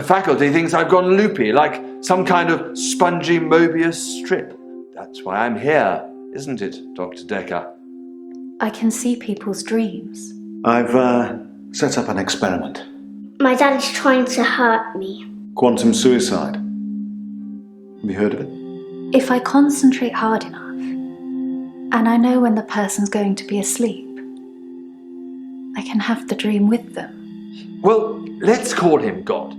The faculty thinks I've gone loopy, like some kind of spongy Mobius strip. That's why I'm here, isn't it, Dr. Dekker? I can see people's dreams. I've set up an experiment. My dad is trying to hurt me. Quantum suicide. Have you heard of it? If I concentrate hard enough, and I know when the person's going to be asleep, I can have the dream with them. Well, let's call him God.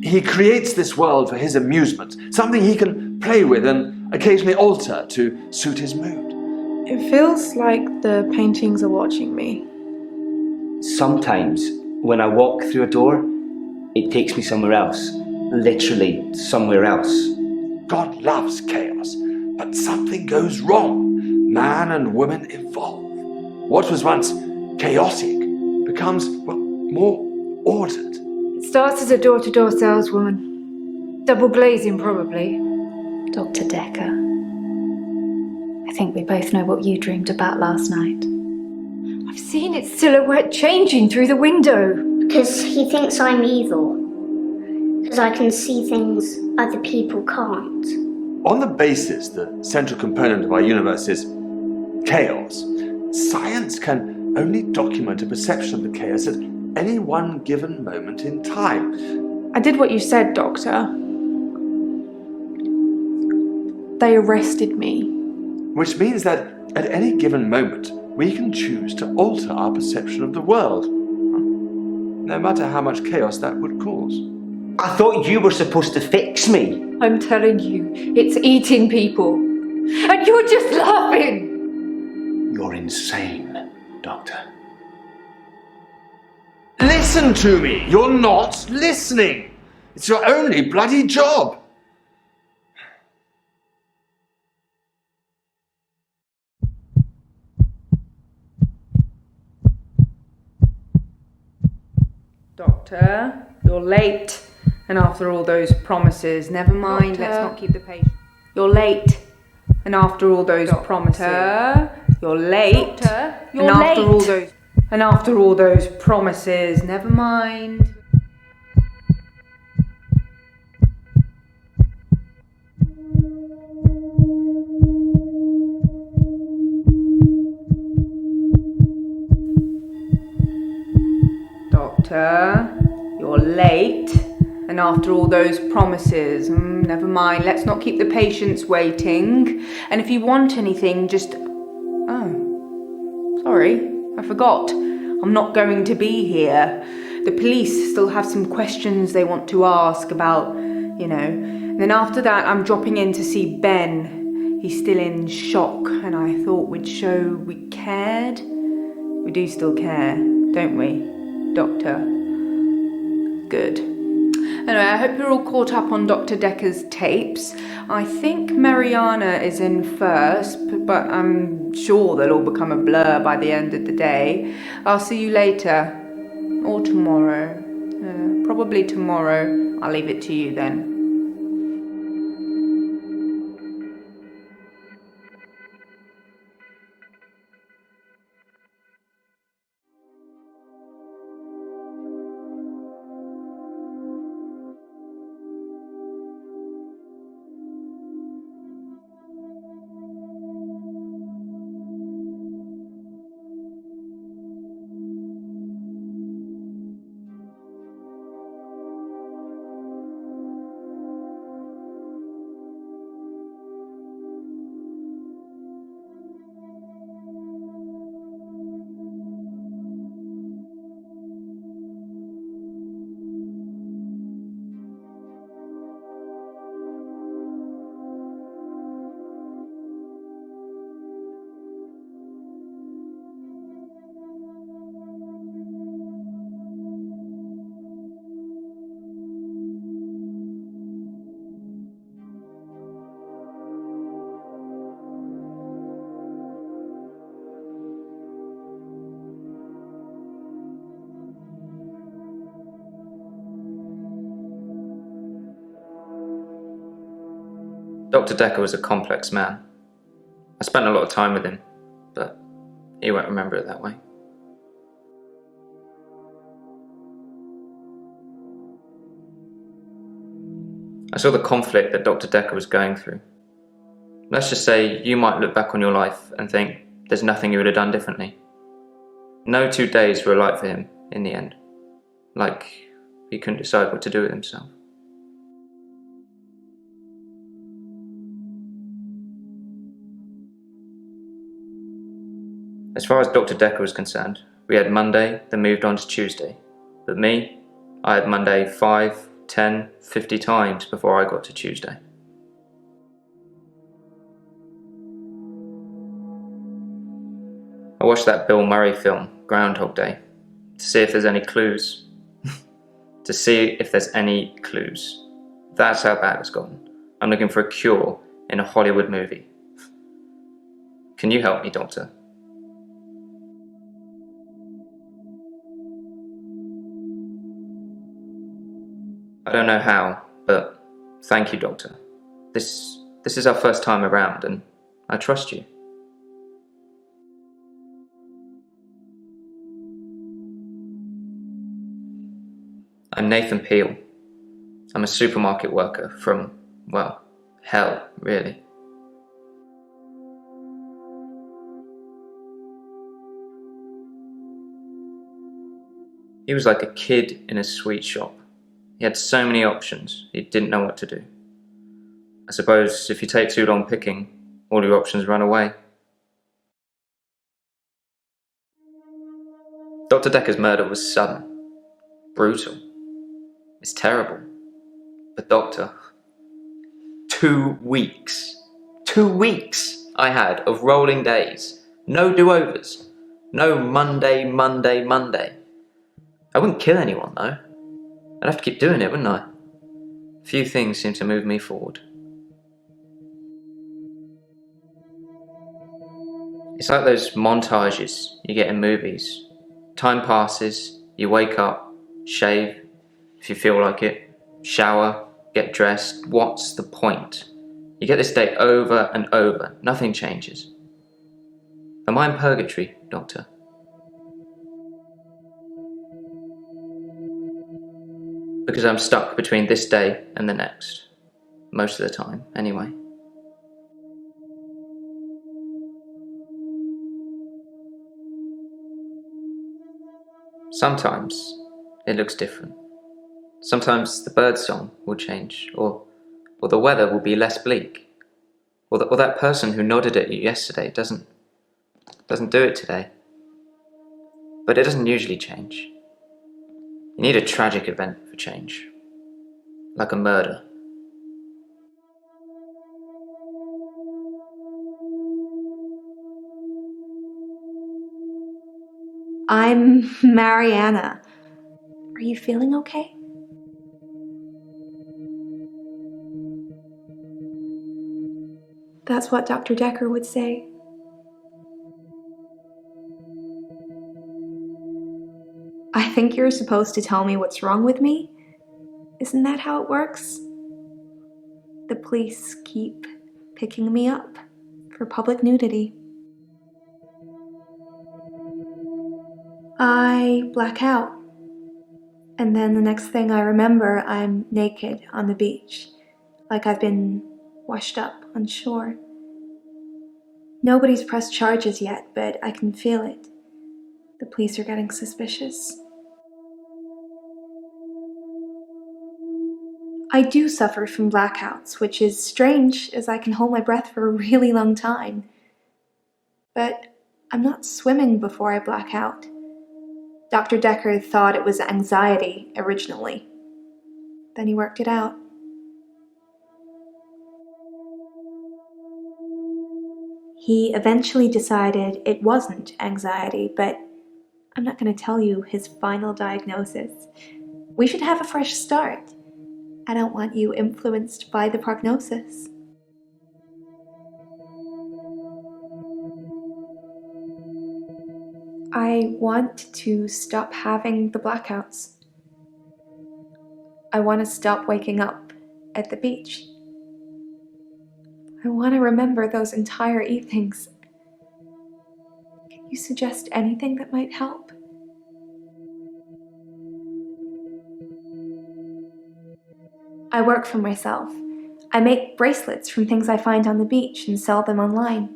He creates this world for his amusement, something he can play with and occasionally alter to suit his mood. It feels like the paintings are watching me. Sometimes, when I walk through a door, it takes me somewhere else. Literally, somewhere else. God loves chaos, but something goes wrong. Man and woman evolve. What was once chaotic becomes, well, more ordered. It starts as a door-to-door saleswoman. Double glazing, probably. Dr. Dekker, I think we both know what you dreamed about last night. I've seen its silhouette changing through the window. Because he thinks I'm evil. Because I can see things other people can't. On the basis the central component of our universe is chaos, science can only document a perception of the chaos at any one given moment in time. I did what you said, Doctor. They arrested me. Which means that at any given moment, we can choose to alter our perception of the world, no matter how much chaos that would cause. I thought you were supposed to fix me. I'm telling you, it's eating people. And you're just laughing. You're insane, Doctor. Listen to me! You're not listening! It's your only bloody job! Doctor, you're late. And after all those promises, never mind, Doctor. let's not keep the patient. You're late. And after all those promises, you're late. Doctor, you're and after late. after all those promises, never mind. Doctor, you're late. And after all those promises, never mind, let's not keep the patients waiting. And if you want anything, just... Oh, sorry, I forgot. I'm not going to be here. The police still have some questions they want to ask about, you know. And then after that, I'm dropping in to see Ben. He's still in shock, and I thought we'd show we cared. We do still care, don't we, Doctor? Good. Anyway, I hope you're all caught up on Dr. Dekker's tapes. I think Mariana is in first, but I'm sure they'll all become a blur by the end of the day. I'll see you later. Or tomorrow. Probably tomorrow. I'll leave it to you then. Dr. Dekker was a complex man. I spent a lot of time with him, but he won't remember it that way. I saw the conflict that Dr. Dekker was going through. Let's just say you might look back on your life and think there's nothing you would have done differently. No 2 days were alike for him in the end. Like he couldn't decide what to do with himself. As far as Dr. Dekker was concerned, we had Monday, then moved on to Tuesday. But me, I had Monday 5, 10, 50 times before I got to Tuesday. I watched that Bill Murray film, Groundhog Day, to see if there's any clues. To see if there's any clues. That's how bad it's gotten. I'm looking for a cure in a Hollywood movie. Can you help me, Doctor? I don't know how, but thank you, Doctor. This is our first time around, and I trust you. I'm Nathan Peel. I'm a supermarket worker from, well, hell, really. He was like a kid in a sweet shop. He had so many options, he didn't know what to do. I suppose if you take too long picking, all your options run away. Dr. Dekker's murder was sudden, brutal. It's terrible. But Doctor, 2 weeks. 2 weeks I had of rolling days. No do-overs. No Monday, Monday, Monday. I wouldn't kill anyone though. I'd have to keep doing it, wouldn't I? Few things seem to move me forward. It's like those montages you get in movies. Time passes, you wake up, shave, if you feel like it, shower, get dressed. What's the point? You get this day over and over, nothing changes. Am I in purgatory, Doctor? Because I'm stuck between this day and the next. Most of the time, anyway. Sometimes it looks different. Sometimes the birdsong will change, or the weather will be less bleak, or that person who nodded at you yesterday doesn't do it today. But it doesn't usually change. You need a tragic event for change, like a murder. I'm Mariana. Are you feeling okay? That's what Dr. Dekker would say. I think you're supposed to tell me what's wrong with me. Isn't that how it works? The police keep picking me up for public nudity. I black out. And then the next thing I remember, I'm naked on the beach, like I've been washed up on shore. Nobody's pressed charges yet, but I can feel it. The police are getting suspicious. I do suffer from blackouts, which is strange as I can hold my breath for a really long time. But I'm not swimming before I black out. Dr. Dekker thought it was anxiety originally. Then he worked it out. He eventually decided it wasn't anxiety, but I'm not going to tell you his final diagnosis. We should have a fresh start. I don't want you influenced by the prognosis. I want to stop having the blackouts. I want to stop waking up at the beach. I want to remember those entire evenings. Can you suggest anything that might help? I work for myself. I make bracelets from things I find on the beach and sell them online.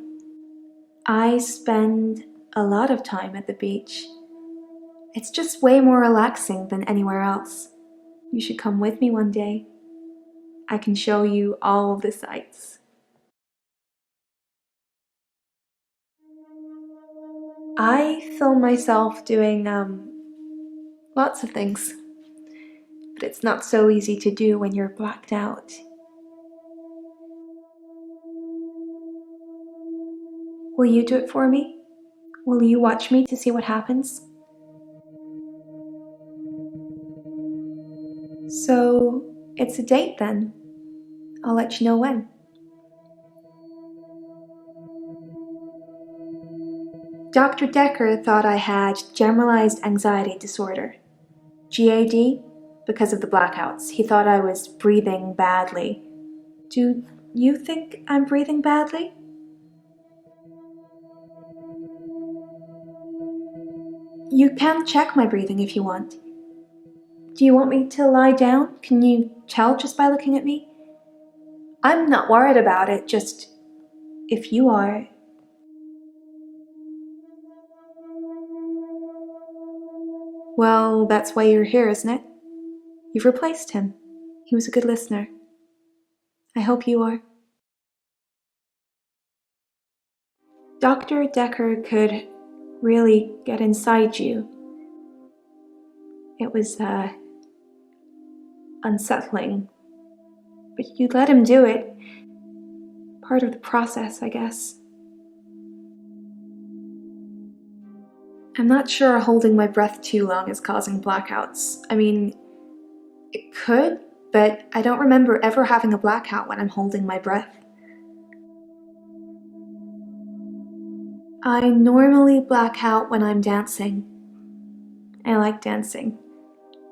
I spend a lot of time at the beach. It's just way more relaxing than anywhere else. You should come with me one day. I can show you all of the sights. I film myself doing lots of things, but it's not so easy to do when you're blacked out. Will you do it for me? Will you watch me to see what happens? So, it's a date then. I'll let you know when. Dr. Dekker thought I had generalized anxiety disorder, GAD, because of the blackouts. He thought I was breathing badly. Do you think I'm breathing badly? You can check my breathing if you want. Do you want me to lie down? Can you tell just by looking at me? I'm not worried about it, just if you are. Well, that's why you're here, isn't it? You've replaced him. He was a good listener. I hope you are. Dr. Dekker could really get inside you. It was, unsettling. But you let him do it. Part of the process, I guess. I'm not sure holding my breath too long is causing blackouts. I mean, it could, but I don't remember ever having a blackout when I'm holding my breath. I normally black out when I'm dancing. I like dancing.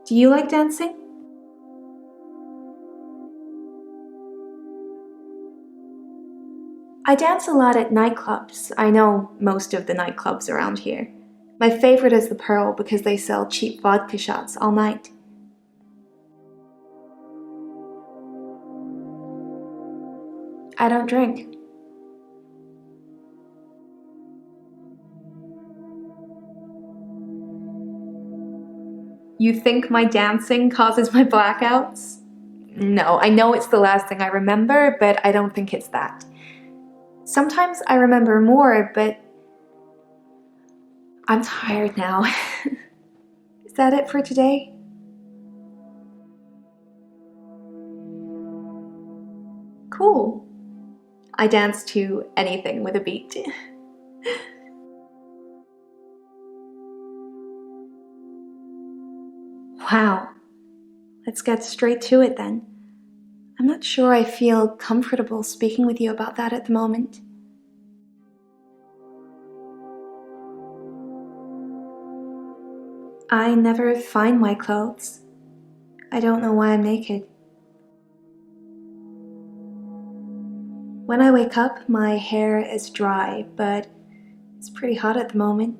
Do you like dancing? I dance a lot at nightclubs. I know most of the nightclubs around here. My favorite is the Pearl because they sell cheap vodka shots all night. I don't drink. You think my dancing causes my blackouts? No, I know it's the last thing I remember, but I don't think it's that. Sometimes I remember more, but I'm tired now. Is that it for today? Cool. I dance to anything with a beat. Wow. Let's get straight to it then. I'm not sure I feel comfortable speaking with you about that at the moment. I never find my clothes. I don't know why I'm naked. When I wake up, my hair is dry, but it's pretty hot at the moment.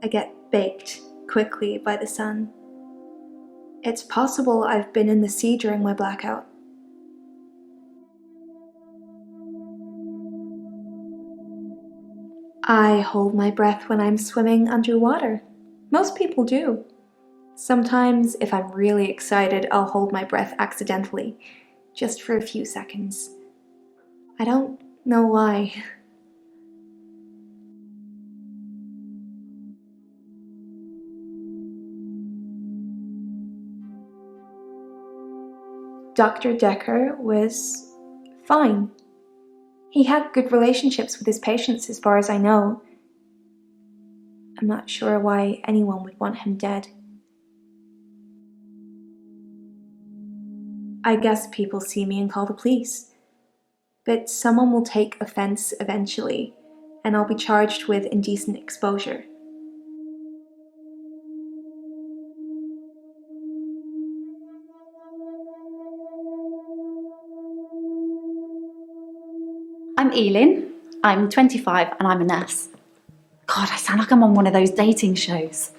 I get baked quickly by the sun. It's possible I've been in the sea during my blackout. I hold my breath when I'm swimming underwater. Most people do. Sometimes, if I'm really excited, I'll hold my breath accidentally, just for a few seconds. I don't know why. Dr. Dekker was fine. He had good relationships with his patients as far as I know. I'm not sure why anyone would want him dead. I guess people see me and call the police. But someone will take offense eventually, and I'll be charged with indecent exposure. I'm Elin, I'm 25 and I'm a nurse. God, I sound like I'm on one of those dating shows.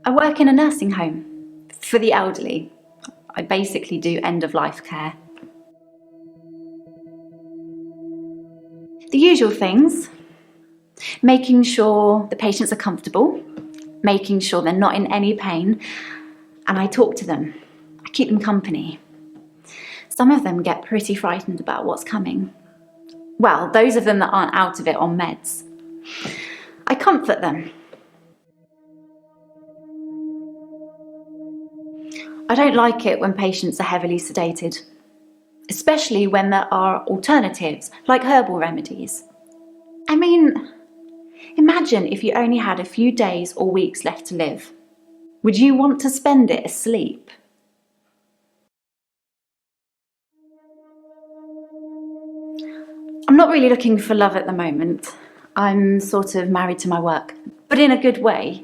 I work in a nursing home, for the elderly. I basically do end-of-life care. The usual things: making sure the patients are comfortable, making sure they're not in any pain, and I talk to them. I keep them company. Some of them get pretty frightened about what's coming. Well, those of them that aren't out of it on meds. I comfort them. I don't like it when patients are heavily sedated, especially when there are alternatives, like herbal remedies. I mean, imagine if you only had a few days or weeks left to live. Would you want to spend it asleep? I'm not really looking for love at the moment. I'm sort of married to my work, but in a good way.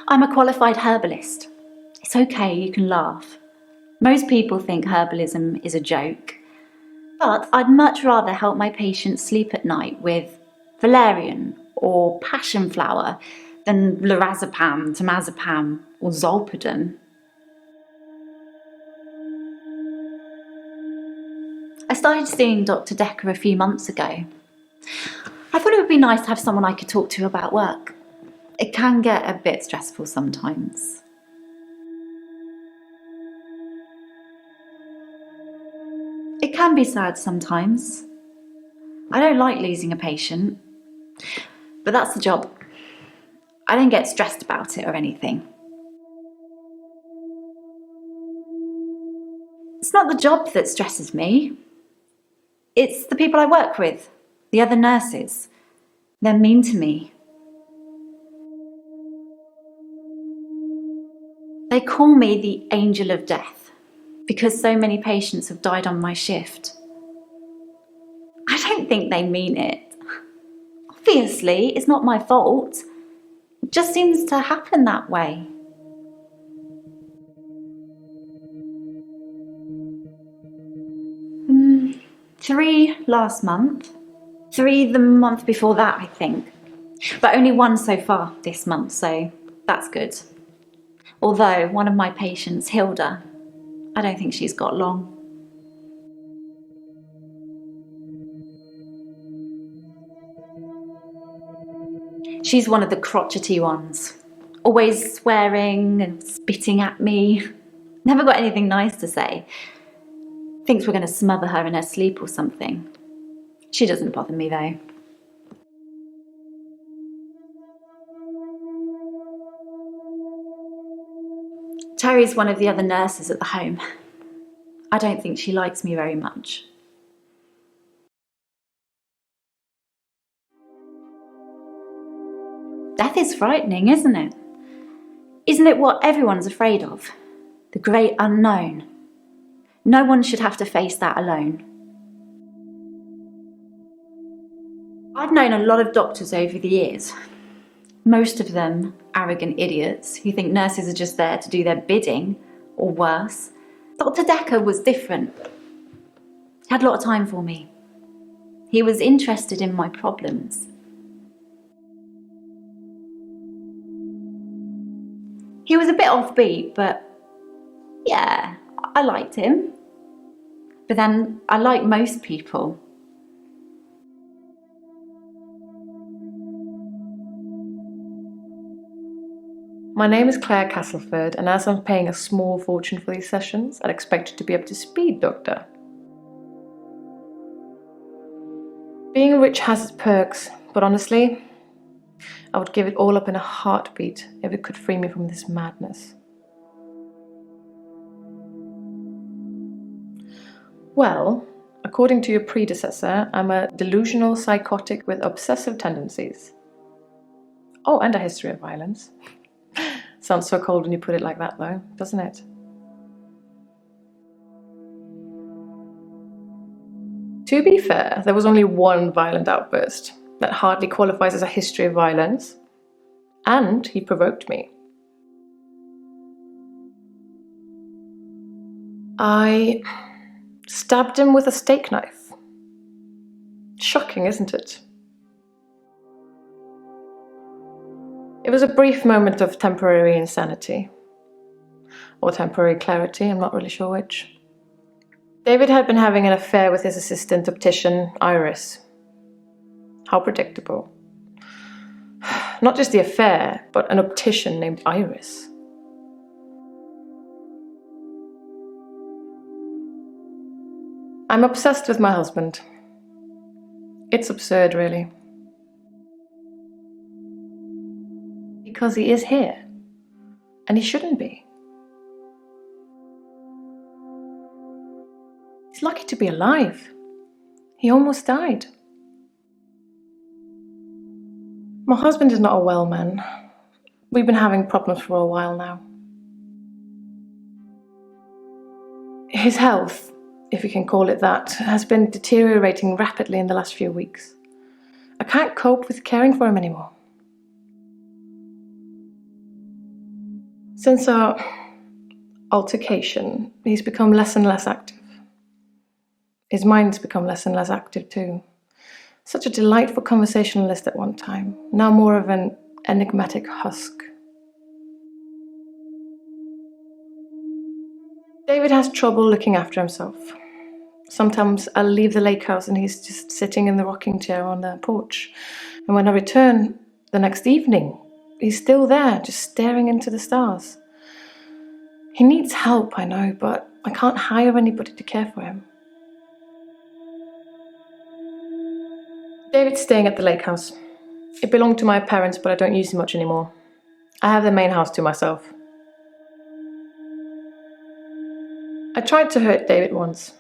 I'm a qualified herbalist. It's okay, you can laugh. Most people think herbalism is a joke, but I'd much rather help my patients sleep at night with valerian or passion flower than lorazepam, temazepam or zolpidem. I started seeing Dr. Dekker a few months ago. I thought it would be nice to have someone I could talk to about work. It can get a bit stressful sometimes. It can be sad sometimes. I don't like losing a patient, but that's the job. I don't get stressed about it or anything. It's not the job that stresses me. It's the people I work with, the other nurses. They're mean to me. They call me the angel of death because so many patients have died on my shift. I don't think they mean it. Obviously, it's not my fault. It just seems to happen that way. Three last month. 3 the month before that, I think. But only 1 so far this month, so that's good. Although one of my patients, Hilda, I don't think she's got long. She's one of the crotchety ones. Always swearing and spitting at me. Never got anything nice to say. Thinks we're going to smother her in her sleep or something. She doesn't bother me though. Terry's one of the other nurses at the home. I don't think she likes me very much. Death is frightening, isn't it? Isn't it what everyone's afraid of? The great unknown. No one should have to face that alone. I've known a lot of doctors over the years. Most of them arrogant idiots who think nurses are just there to do their bidding, or worse. Dr. Dekker was different. He had a lot of time for me. He was interested in my problems. He was a bit offbeat, but yeah, I liked him. But then I like most people. My name is Claire Castleford, and as I'm paying a small fortune for these sessions, I'd expect you to be up to speed, Doctor. Being rich has its perks, but honestly, I would give it all up in a heartbeat if it could free me from this madness. Well, according to your predecessor, I'm a delusional psychotic with obsessive tendencies. Oh, and a history of violence. Sounds so cold when you put it like that, though, doesn't it? To be fair, there was only one violent outburst. That hardly qualifies as a history of violence. And he provoked me. I stabbed him with a steak knife. Shocking, isn't it? It was a brief moment of temporary insanity. Or temporary clarity, I'm not really sure which. David had been having an affair with his assistant optician, Iris. How predictable. Not just the affair, but an optician named Iris. I'm obsessed with my husband. It's absurd, really. Because he is here. And he shouldn't be. He's lucky to be alive. He almost died. My husband is not a well man. We've been having problems for a while now. His health, if you can call it that, has been deteriorating rapidly in the last few weeks. I can't cope with caring for him anymore. Since our altercation, he's become less and less active. His mind's become less and less active too. Such a delightful conversationalist at one time, now more of an enigmatic husk. David has trouble looking after himself. Sometimes I'll leave the lake house and he's just sitting in the rocking chair on the porch. And when I return the next evening, he's still there, just staring into the stars. He needs help, I know, but I can't hire anybody to care for him. David's staying at the lake house. It belonged to my parents, but I don't use it much anymore. I have the main house to myself. I tried to hurt David once.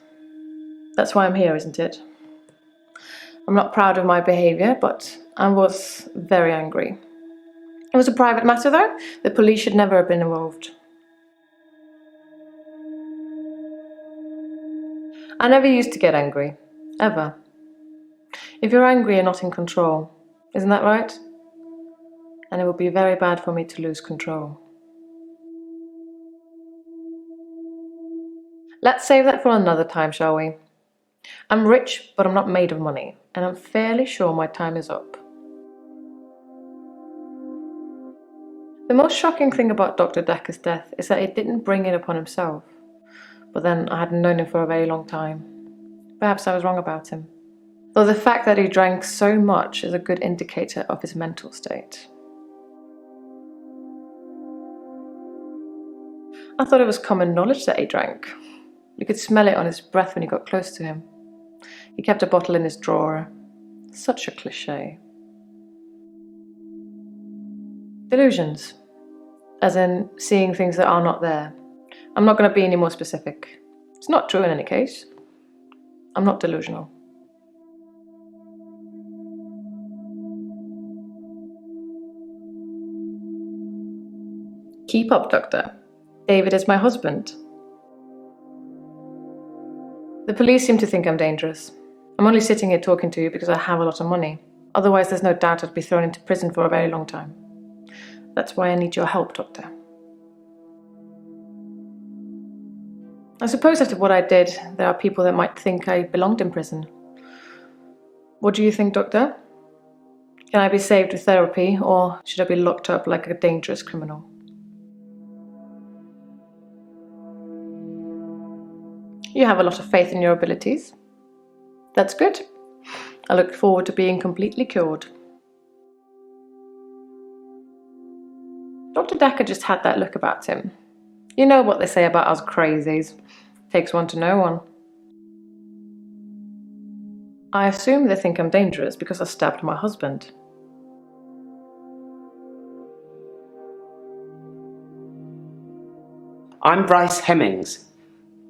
That's why I'm here, isn't it? I'm not proud of my behaviour, but I was very angry. It was a private matter, though. The police should never have been involved. I never used to get angry. Ever. If you're angry, you're not in control. Isn't that right? And it would be very bad for me to lose control. Let's save that for another time, shall we? I'm rich, but I'm not made of money, and I'm fairly sure my time is up. The most shocking thing about Dr. Dekker's death is that he didn't bring it upon himself. But then I hadn't known him for a very long time. Perhaps I was wrong about him. Though the fact that he drank so much is a good indicator of his mental state. I thought it was common knowledge that he drank. You could smell it on his breath when you got close to him. He kept a bottle in his drawer. Such a cliché. Delusions. As in seeing things that are not there. I'm not going to be any more specific. It's not true in any case. I'm not delusional. Keep up, Doctor. David is my husband. The police seem to think I'm dangerous. I'm only sitting here talking to you because I have a lot of money. Otherwise, there's no doubt I'd be thrown into prison for a very long time. That's why I need your help, Doctor. I suppose after what I did, there are people that might think I belonged in prison. What do you think, Doctor? Can I be saved with therapy, or should I be locked up like a dangerous criminal? You have a lot of faith in your abilities. That's good. I look forward to being completely cured. Dr. Dekker just had that look about him. You know what they say about us crazies. Takes one to know one. I assume they think I'm dangerous because I stabbed my husband. I'm Bryce Hemmings.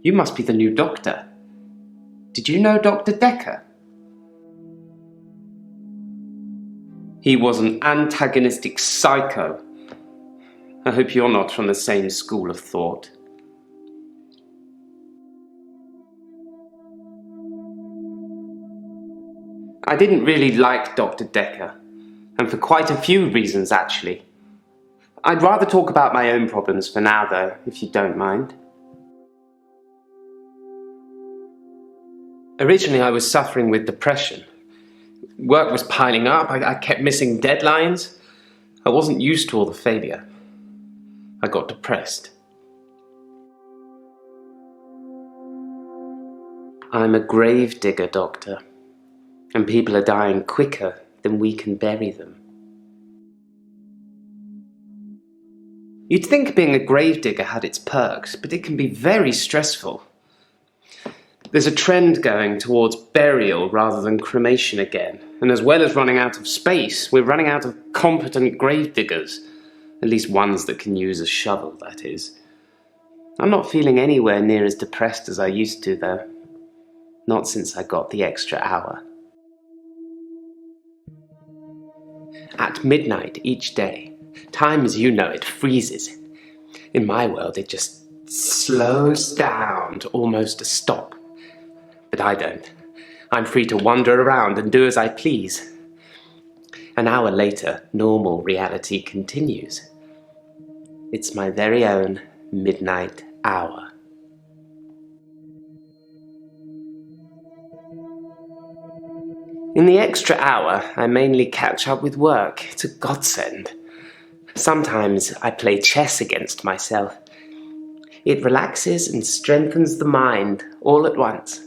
You must be the new doctor. Did you know Dr. Dekker? He was an antagonistic psycho. I hope you're not from the same school of thought. I didn't really like Dr. Dekker, and for quite a few reasons actually. I'd rather talk about my own problems for now though, if you don't mind. Originally I was suffering with depression, Work was piling up, I kept missing deadlines. I wasn't used to all the failure. I got depressed. I'm a grave digger, Doctor, and people are dying quicker than we can bury them. You'd think being a gravedigger had its perks, but it can be very stressful. There's a trend going towards burial rather than cremation again, and as well as running out of space, we're running out of competent gravediggers. At least ones that can use a shovel, that is. I'm not feeling anywhere near as depressed as I used to, though. Not since I got the extra hour. At midnight each day, time as you know it freezes. In my world, it just slows down to almost a stop. But I don't. I'm free to wander around and do as I please. An hour later, normal reality continues. It's my very own midnight hour. In the extra hour, I mainly catch up with work. It's a godsend. Sometimes I play chess against myself. It relaxes and strengthens the mind all at once.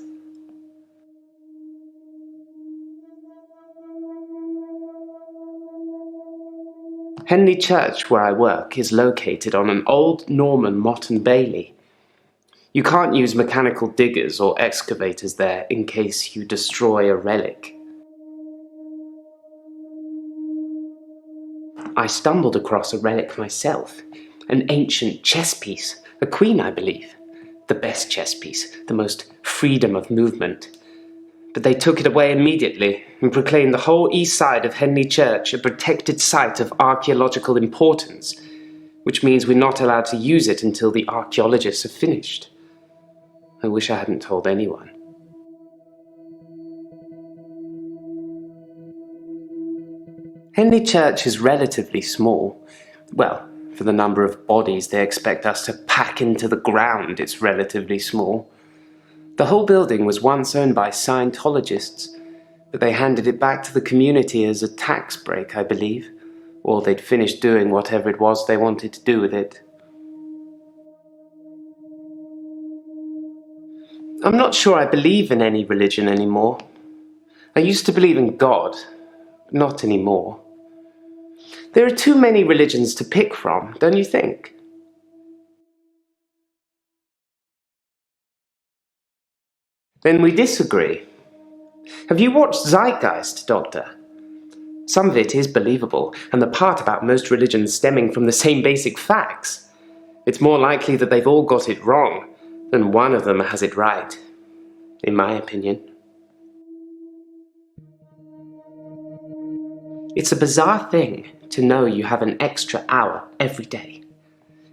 Henley Church, where I work, is located on an old Norman motte and bailey. You can't use mechanical diggers or excavators there in case you destroy a relic. I stumbled across a relic myself, an ancient chess piece, a queen, I believe. The best chess piece, the most freedom of movement. But they took it away immediately and proclaimed the whole east side of Henley Church a protected site of archaeological importance, which means we're not allowed to use it until the archaeologists have finished. I wish I hadn't told anyone. Henley Church is relatively small. Well, for the number of bodies they expect us to pack into the ground, it's relatively small. The whole building was once owned by Scientologists, but they handed it back to the community as a tax break, I believe, or they'd finished doing whatever it was they wanted to do with it. I'm not sure I believe in any religion anymore. I used to believe in God, but not anymore. There are too many religions to pick from, don't you think? Then we disagree. Have you watched Zeitgeist, Doctor? Some of it is believable, and the part about most religions stemming from the same basic facts. It's more likely that they've all got it wrong than one of them has it right, in my opinion. It's a bizarre thing to know you have an extra hour every day.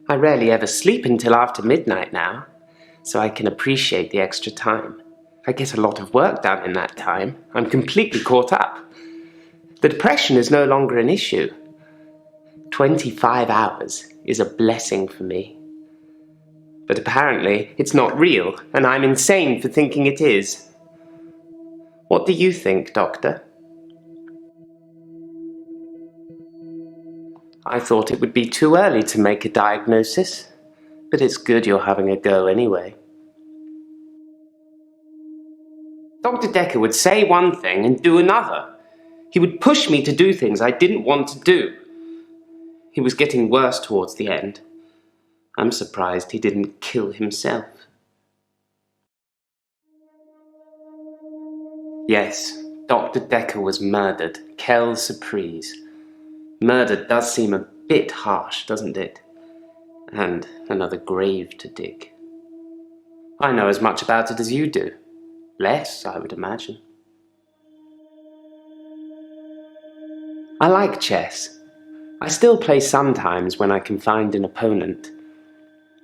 I rarely ever sleep until after midnight now, so I can appreciate the extra time. I get a lot of work done in that time. I'm completely caught up. The depression is no longer an issue. 25 hours is a blessing for me. But apparently it's not real, and I'm insane for thinking it is. What do you think, Doctor? I thought it would be too early to make a diagnosis, but it's good you're having a go anyway. Dr. Dekker would say one thing and do another. He would push me to do things I didn't want to do. He was getting worse towards the end. I'm surprised he didn't kill himself. Yes, Dr. Dekker was murdered. Quelle surprise. Murder does seem a bit harsh, doesn't it? And another grave to dig. I know as much about it as you do. Less, I would imagine. I like chess. I still play sometimes when I can find an opponent.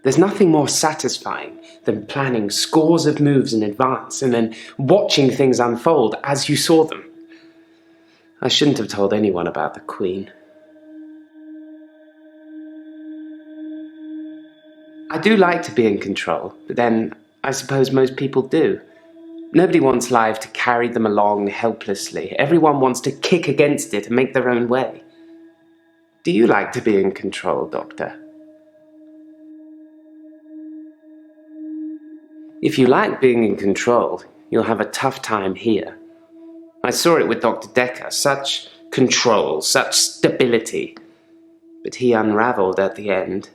There's nothing more satisfying than planning scores of moves in advance and then watching things unfold as you saw them. I shouldn't have told anyone about the Queen. I do like to be in control, but then I suppose most people do. Nobody wants life to carry them along helplessly. Everyone wants to kick against it and make their own way. Do you like to be in control, Doctor? If you like being in control, you'll have a tough time here. I saw it with Dr. Dekker. Such control, such stability. But he unraveled at the end.